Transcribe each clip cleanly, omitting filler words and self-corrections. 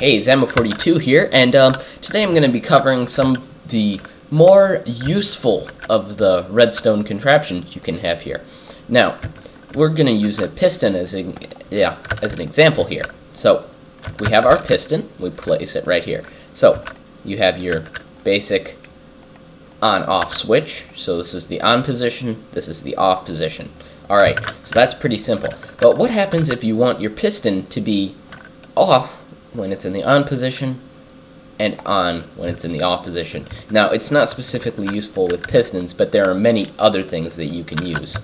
Hey, zama42 here, and today I'm going to be covering some of the more useful of the redstone contraptions you can have here. Now, we're going to use a piston as an example here. So, we have our piston, we place it right here. So, you have your basic on-off switch. So this is the on position, this is the off position. Alright, so that's pretty simple. But what happens if you want your piston to be off when it's in the on position and on when it's in the off position? Now, it's not specifically useful with pistons, but there are many other things that you can use.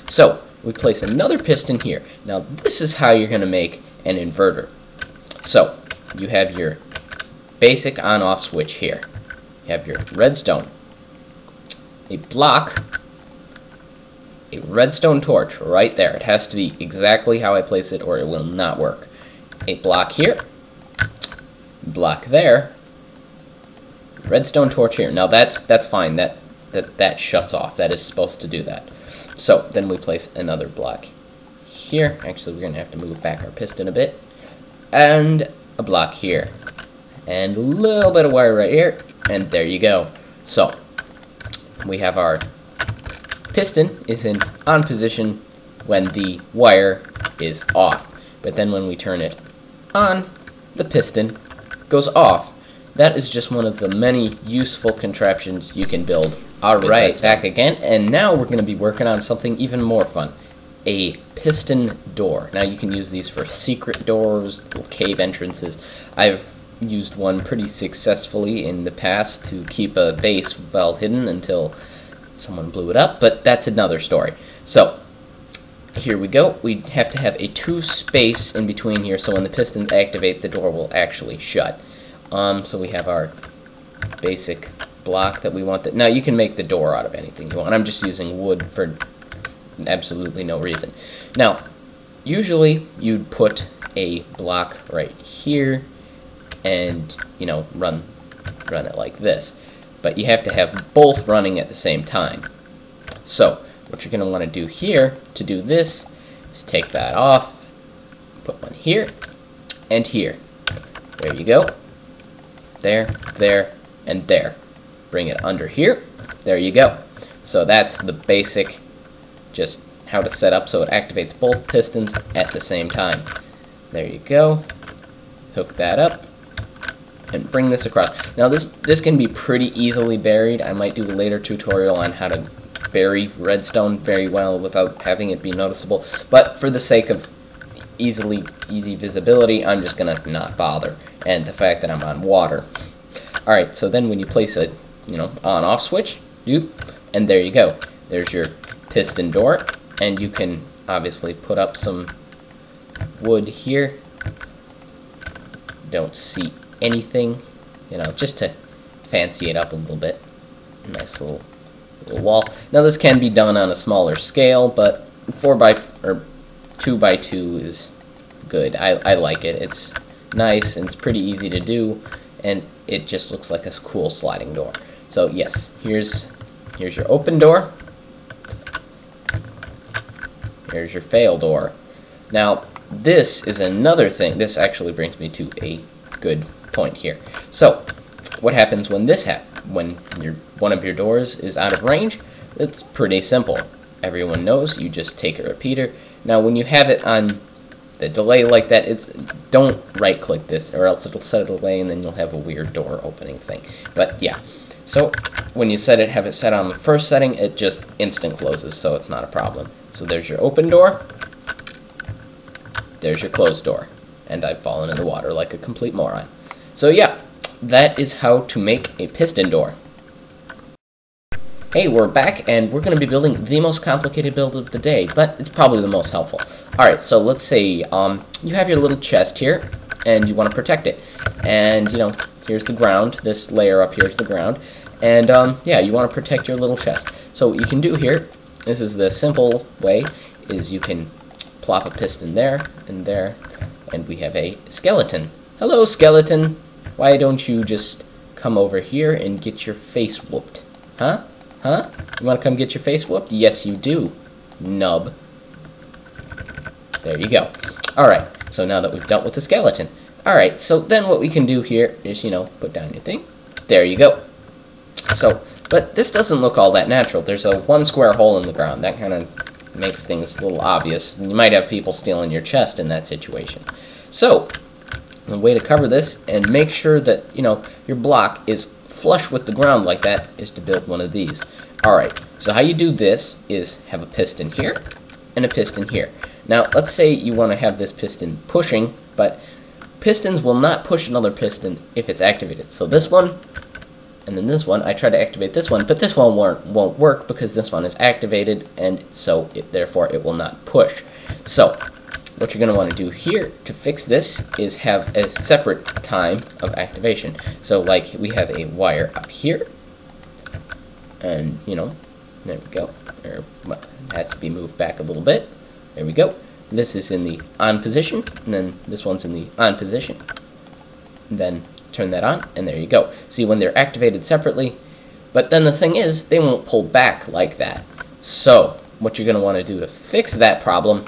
So, we place another piston here. Now, this is how you're going to make an inverter. So, you have your basic on-off switch here. You have your redstone, a block, a redstone torch right there. It has to be exactly how I place it or it will not work. A block here, block there, redstone torch here. Now that's fine. That shuts off. That is supposed to do that. So then we place another block here. Actually, we're going to have to move back our piston a bit. And a block here. And a little bit of wire right here. And there you go. So we have our piston is in on position when the wire is off. But then when we turn it on, the piston goes off. That is just one of the many useful contraptions you can build. Alright, back again, and now we're going to be working on something even more fun. A piston door. Now you can use these for secret doors, little cave entrances. I've used one pretty successfully in the past to keep a base well hidden until someone blew it up, but that's another story. So, here we go. We have to have a 2 space in between here, so when the pistons activate, the door will actually shut. So we have our basic block that we want. Now, you can make the door out of anything you want. I'm just using wood for absolutely no reason. Now, usually you'd put a block right here and, you know, run it like this. But you have to have both running at the same time. So, what you're going to want to do here, to do this, is take that off, put one here, and here. There you go. There, there, and there. Bring it under here. There you go. So that's the basic, just how to set up so it activates both pistons at the same time. There you go. Hook that up. And bring this across. Now this can be pretty easily buried. I might do a later tutorial on how to bury redstone very well without having it be noticeable. But for the sake of easy visibility, I'm just gonna not bother. And the fact that I'm on water. Alright, so then when you place a on-off switch, doop, and there you go. There's your piston door, and you can obviously put up some wood here. Don't see anything, just to fancy it up a little bit. Nice little wall. Now this can be done on a smaller scale, but 2x2 is good. I like it. It's nice and it's pretty easy to do, and it just looks like a cool sliding door. So yes, here's your open door. Here's your fail door. Now this is another thing. This actually brings me to a good point here. So, what happens when when one of your doors is out of range? It's pretty simple. Everyone knows you just take a repeater. Now, when you have it on the delay like that, don't right-click this, or else it'll set a delay, and then you'll have a weird door opening thing. But yeah, so when you have it set on the first setting, it just instant closes, so it's not a problem. So there's your open door. There's your closed door. And I've fallen in the water like a complete moron. So yeah, that is how to make a piston door. Hey, we're back, and we're going to be building the most complicated build of the day, but it's probably the most helpful. Alright, so let's say you have your little chest here, and you want to protect it. And, here's the ground. This layer up here is the ground. And, yeah, you want to protect your little chest. So what you can do here, this is the simple way, is you can plop a piston there, and we have a skeleton. Hello, skeleton. Why don't you just come over here and get your face whooped? Huh? Huh? You want to come get your face whooped? Yes, you do, nub. There you go. Alright, so now that we've dealt with the skeleton, Alright, so then what we can do here is, put down your thing. There you go. So, but this doesn't look all that natural. There's a one square hole in the ground. That kind of makes things a little obvious. You might have people stealing your chest in that situation. So, the way to cover this and make sure that, your block is flush with the ground like that is to build one of these. Alright, so how you do this is have a piston here and a piston here. Now, let's say you want to have this piston pushing, but pistons will not push another piston if it's activated. So this one, and then this one, I try to activate this one, but this one won't work because this one is activated, and so therefore it will not push. So what you're going to want to do here to fix this is have a separate time of activation. So like we have a wire up here, and there we go. It has to be moved back a little bit. There we go. This is in the on position, and then this one's in the on position. And then turn that on, and there you go. See, when they're activated separately, but then the thing is, they won't pull back like that. So what you're going to want to do to fix that problem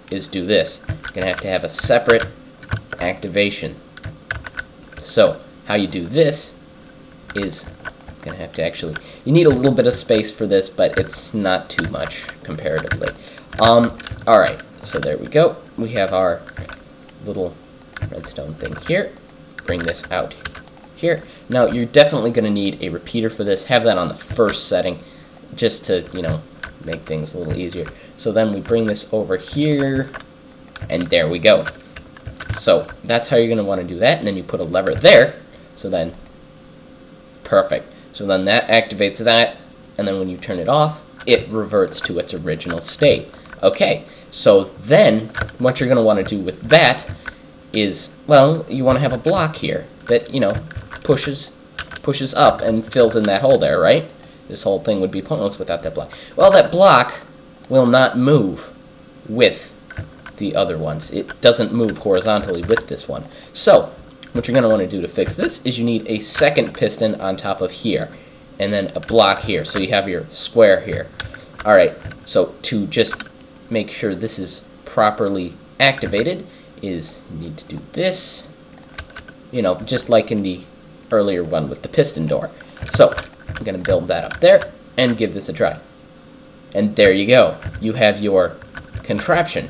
is do this. You're going to have a separate activation. So how you do this is going to have to actually, you need a little bit of space for this, but it's not too much comparatively. Alright, so there we go. We have our little redstone thing here. Bring this out here. Now, you're definitely going to need a repeater for this. Have that on the first setting just to, make things a little easier. So then we bring this over here, and there we go. So that's how you're going to want to do that, and then you put a lever there. So then, perfect. So then that activates that, and then when you turn it off, it reverts to its original state. Okay, so then what you're going to want to do with that is, well, you want to have a block here that, pushes up and fills in that hole there, right? This whole thing would be pointless without that block. Well, that block will not move with the other ones. It doesn't move horizontally with this one. So what you're going to want to do to fix this is you need a second piston on top of here, and then a block here, so you have your square here. Alright, so to just make sure this is properly activated is you need to do this, just like in the earlier one with the piston door. So I'm going to build that up there and give this a try. And there you go. You have your contraption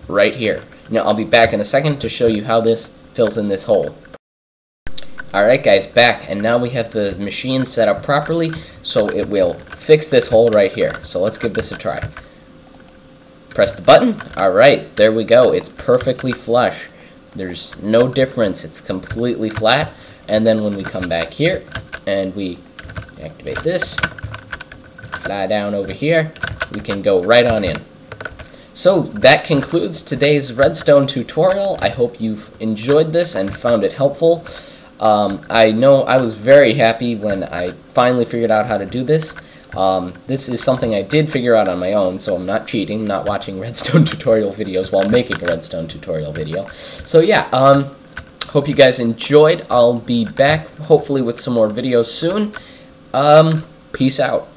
right here. Now I'll be back in a second to show you how this fills in this hole. Alright guys, back, and now we have the machine set up properly so it will fix this hole right here. So let's give this a try. Press the button. Alright, there we go. It's perfectly flush. There's no difference. It's completely flat. And then when we come back here and we activate this, fly down over here, we can go right on in. So that concludes today's redstone tutorial. I hope you've enjoyed this and found it helpful. I know I was very happy when I finally figured out how to do this. This is something I did figure out on my own, so I'm not cheating, not watching redstone tutorial videos while making a redstone tutorial video. So yeah, hope you guys enjoyed. I'll be back hopefully with some more videos soon. Peace out.